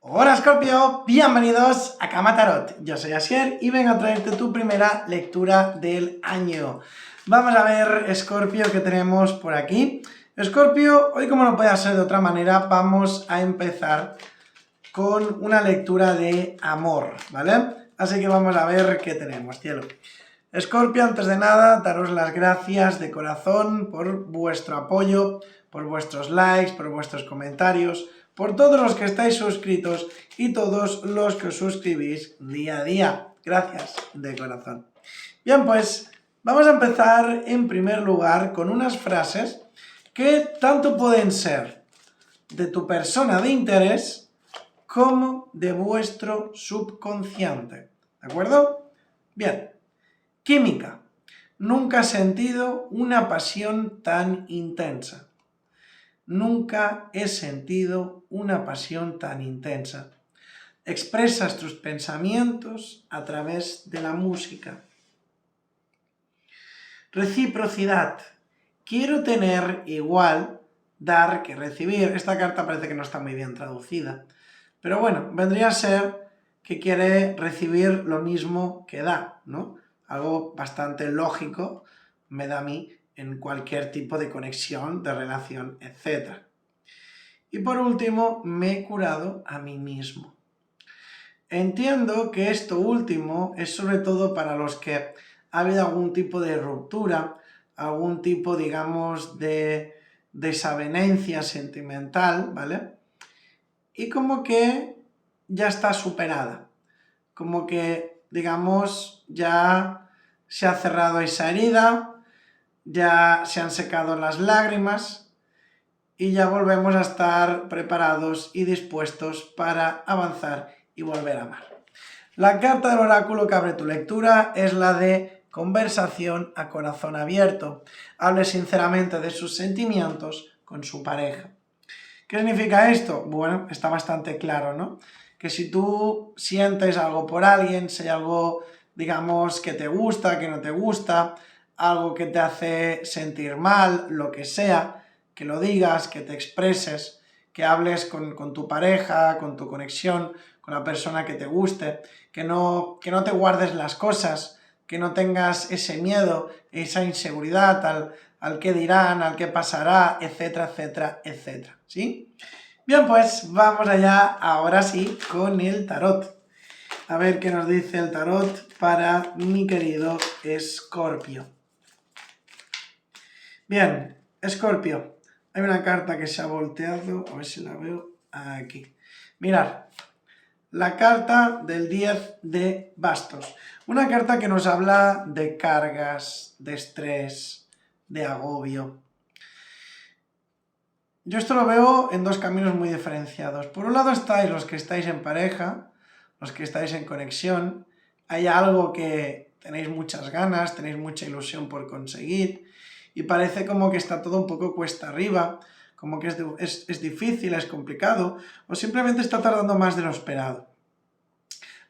Hola Scorpio, bienvenidos a Cama Tarot. Yo soy Asier y vengo a traerte tu primera lectura del año. Vamos a ver, Scorpio, qué tenemos por aquí. Scorpio, hoy como no puede ser de otra manera, vamos a empezar con una lectura de amor, ¿vale? Así que vamos a ver qué tenemos, cielo. Scorpio, antes de nada, daros las gracias de corazón por vuestro apoyo, por vuestros likes, por vuestros comentarios, por todos los que estáis suscritos y todos los que os suscribís día a día. Gracias de corazón. Bien, pues vamos a empezar en primer lugar con unas frases que tanto pueden ser de tu persona de interés como de vuestro subconsciente. ¿De acuerdo? Bien. Química. Nunca he sentido una pasión tan intensa. Nunca he sentido una pasión tan intensa. Expresas tus pensamientos a través de la música. Reciprocidad. Quiero tener igual dar que recibir. Esta carta parece que no está muy bien traducida. Pero bueno, vendría a ser que quiere recibir lo mismo que da, ¿no? Algo bastante lógico, me da a mí, en cualquier tipo de conexión, de relación, etc. Y por último, me he curado a mí mismo. Entiendo que esto último es sobre todo para los que ha habido algún tipo de ruptura, algún tipo, digamos, de desavenencia sentimental, ¿vale? Y como que ya está superada, como que, digamos, ya se ha cerrado esa herida, ya se han secado las lágrimas y ya volvemos a estar preparados y dispuestos para avanzar y volver a amar. La carta del oráculo que abre tu lectura es la de conversación a corazón abierto. Hable sinceramente de sus sentimientos con su pareja. ¿Qué significa esto? Bueno, está bastante claro, ¿no? Que si tú sientes algo por alguien, si hay algo, digamos, que te gusta, que no te gusta, algo que te hace sentir mal, lo que sea, que lo digas, que te expreses, que hables con tu pareja, con tu conexión, con la persona que te guste, que no te guardes las cosas, que no tengas ese miedo, esa inseguridad al qué dirán, al qué pasará, etcétera, etcétera, etcétera, ¿sí? Bien, pues vamos allá, ahora sí, con el tarot. A ver qué nos dice el tarot para mi querido Escorpio. Bien, Escorpio, hay una carta que se ha volteado, a ver si la veo aquí. Mirad, la carta del 10 de bastos. Una carta que nos habla de cargas, de estrés, de agobio. Yo esto lo veo en dos caminos muy diferenciados. Por un lado estáis los que estáis en pareja, los que estáis en conexión. Hay algo que tenéis muchas ganas, tenéis mucha ilusión por conseguir y parece como que está todo un poco cuesta arriba, como que es difícil, es complicado o simplemente está tardando más de lo esperado.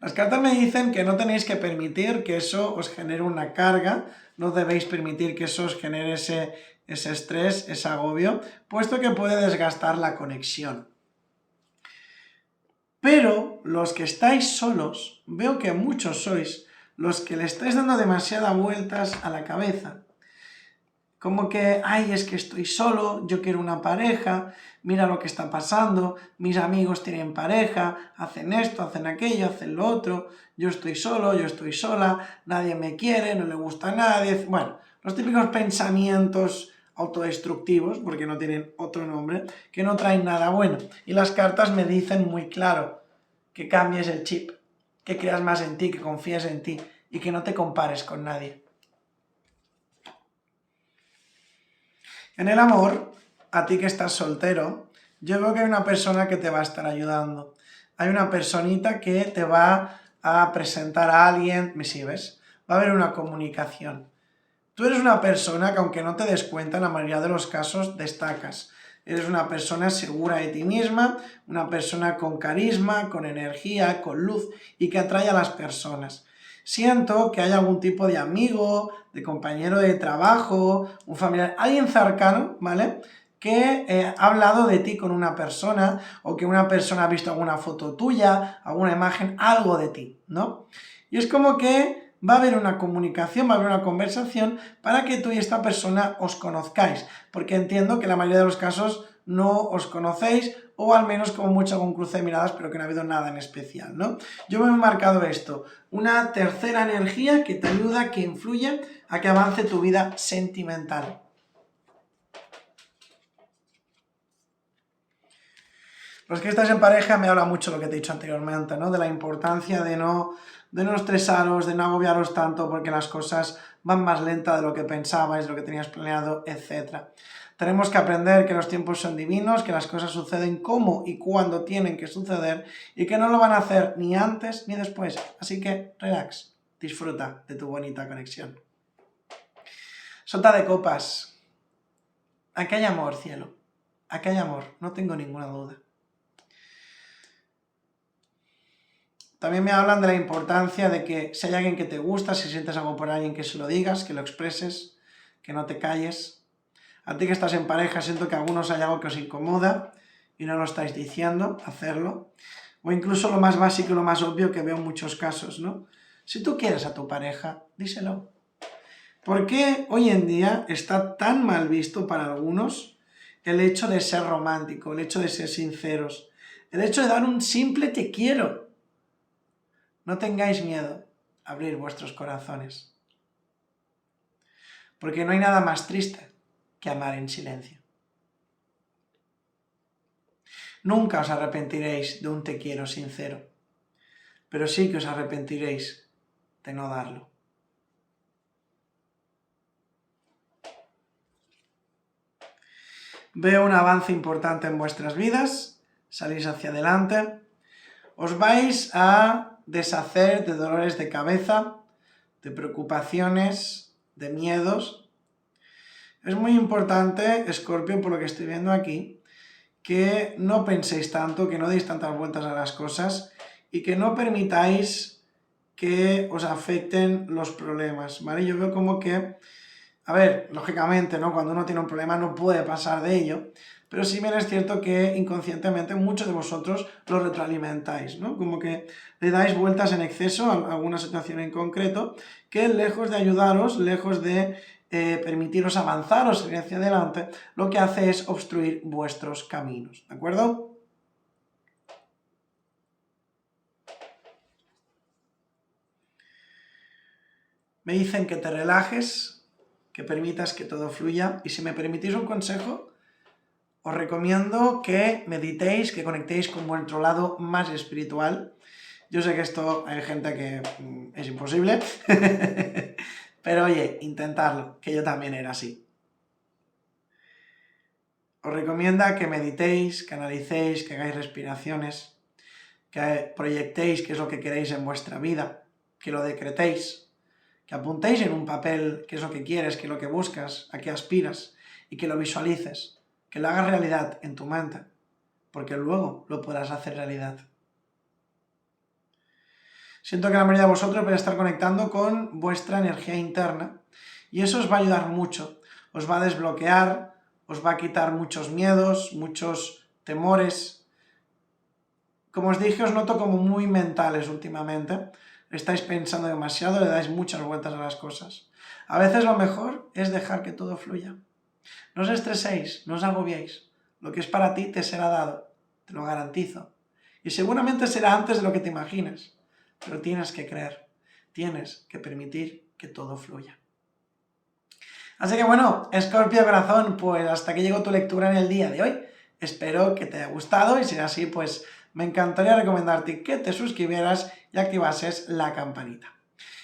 Las cartas me dicen que no tenéis que permitir que eso os genere una carga, no debéis permitir que eso os genere ese estrés, ese agobio, puesto que puede desgastar la conexión. Pero los que estáis solos, veo que muchos sois los que le estáis dando demasiadas vueltas a la cabeza. Como que, ay, es que estoy solo, yo quiero una pareja, mira lo que está pasando, mis amigos tienen pareja, hacen esto, hacen aquello, hacen lo otro, yo estoy solo, yo estoy sola, nadie me quiere, no le gusta a nadie. Bueno, los típicos pensamientos autodestructivos, porque no tienen otro nombre, que no traen nada bueno. Y las cartas me dicen muy claro que cambies el chip, que creas más en ti, que confíes en ti y que no te compares con nadie. En el amor, a ti que estás soltero, yo veo que hay una persona que te va a estar ayudando. Hay una personita que te va a presentar a alguien, ¿me sigues? Va a haber una comunicación. Tú eres una persona que, aunque no te des cuenta, en la mayoría de los casos destacas. Eres una persona segura de ti misma, una persona con carisma, con energía, con luz y que atrae a las personas. Siento que hay algún tipo de amigo, de compañero de trabajo, un familiar, alguien cercano, ¿vale? que ha hablado de ti con una persona, o que una persona ha visto alguna foto tuya, alguna imagen, algo de ti, ¿no? Y es como que va a haber una comunicación, va a haber una conversación para que tú y esta persona os conozcáis, porque entiendo que en la mayoría de los casos no os conocéis, o al menos como mucho con cruce de miradas, pero que no ha habido nada en especial, ¿no? Yo me he marcado esto, una tercera energía que te ayuda, que influye a que avance tu vida sentimental. Los que estáis en pareja me habla mucho lo que te he dicho anteriormente, ¿no? De la importancia de no estresaros, de no agobiaros tanto porque las cosas van más lenta de lo que pensabais, de lo que tenías planeado, etc. Tenemos que aprender que los tiempos son divinos, que las cosas suceden como y cuando tienen que suceder y que no lo van a hacer ni antes ni después. Así que relax, disfruta de tu bonita conexión. Sota de copas. Aquí hay amor, cielo. Aquí hay amor, no tengo ninguna duda. También me hablan de la importancia de que si hay alguien que te gusta, si sientes algo por alguien, que se lo digas, que lo expreses, que no te calles. A ti que estás en pareja, siento que a algunos hay algo que os incomoda y no lo estáis diciendo, hacerlo. O incluso lo más básico y lo más obvio que veo en muchos casos, ¿no? Si tú quieres a tu pareja, díselo. ¿Por qué hoy en día está tan mal visto para algunos el hecho de ser romántico, el hecho de ser sinceros, el hecho de dar un simple te quiero? No tengáis miedo a abrir vuestros corazones, porque no hay nada más triste que amar en silencio. Nunca os arrepentiréis de un te quiero sincero, pero sí que os arrepentiréis de no darlo. Veo un avance importante en vuestras vidas, salís hacia adelante, os vais a deshacer de dolores de cabeza, de preocupaciones, de miedos. Es muy importante, Escorpio, por lo que estoy viendo aquí, que no penséis tanto, que no deis tantas vueltas a las cosas y que no permitáis que os afecten los problemas, ¿vale? Yo veo como que, a ver, lógicamente, ¿no? Cuando uno tiene un problema no puede pasar de ello, pero sí bien es cierto que inconscientemente muchos de vosotros lo retroalimentáis, ¿no? Como que le dais vueltas en exceso a alguna situación en concreto, que lejos de ayudaros, lejos de permitiros avanzar o seguir hacia adelante, lo que hace es obstruir vuestros caminos, ¿de acuerdo? Me dicen que te relajes, que permitas que todo fluya, y si me permitís un consejo, os recomiendo que meditéis, que conectéis con vuestro lado más espiritual. Yo sé que esto hay gente que es imposible, pero oye, intentadlo, que yo también era así. Os recomienda que meditéis, que analicéis, que hagáis respiraciones, que proyectéis qué es lo que queréis en vuestra vida, que lo decretéis, que apuntéis en un papel qué es lo que quieres, qué es lo que buscas, a qué aspiras, y que lo visualices, que lo hagas realidad en tu mente, porque luego lo podrás hacer realidad. Siento que la mayoría de vosotros vais a estar conectando con vuestra energía interna, y eso os va a ayudar mucho, os va a desbloquear, os va a quitar muchos miedos, muchos temores. Como os dije, os noto como muy mentales últimamente, estáis pensando demasiado, le dais muchas vueltas a las cosas. A veces lo mejor es dejar que todo fluya. No os estreséis, no os agobiéis. Lo que es para ti te será dado, te lo garantizo. Y seguramente será antes de lo que te imaginas. Pero tienes que creer, tienes que permitir que todo fluya. Así que bueno, Escorpio Corazón, pues hasta aquí llegó tu lectura en el día de hoy. Espero que te haya gustado y si es así, pues me encantaría recomendarte que te suscribieras y activases la campanita.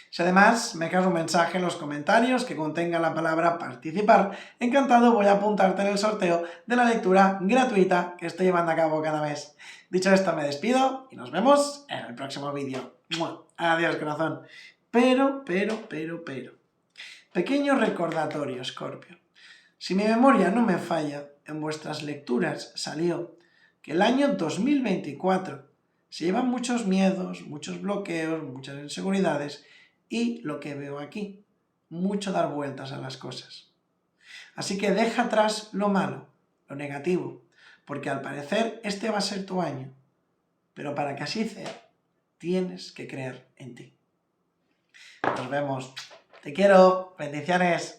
Si además me dejas un mensaje en los comentarios que contenga la palabra participar, encantado voy a apuntarte en el sorteo de la lectura gratuita que estoy llevando a cabo cada mes. Dicho esto, me despido y nos vemos en el próximo vídeo. Adiós, corazón. Pero. Pequeño recordatorio, Escorpio. Si mi memoria no me falla, en vuestras lecturas salió que el año 2024 se llevan muchos miedos, muchos bloqueos, muchas inseguridades y lo que veo aquí, mucho dar vueltas a las cosas. Así que deja atrás lo malo, lo negativo, porque al parecer este va a ser tu año, pero para que así sea, tienes que creer en ti. Nos vemos. Te quiero. Bendiciones.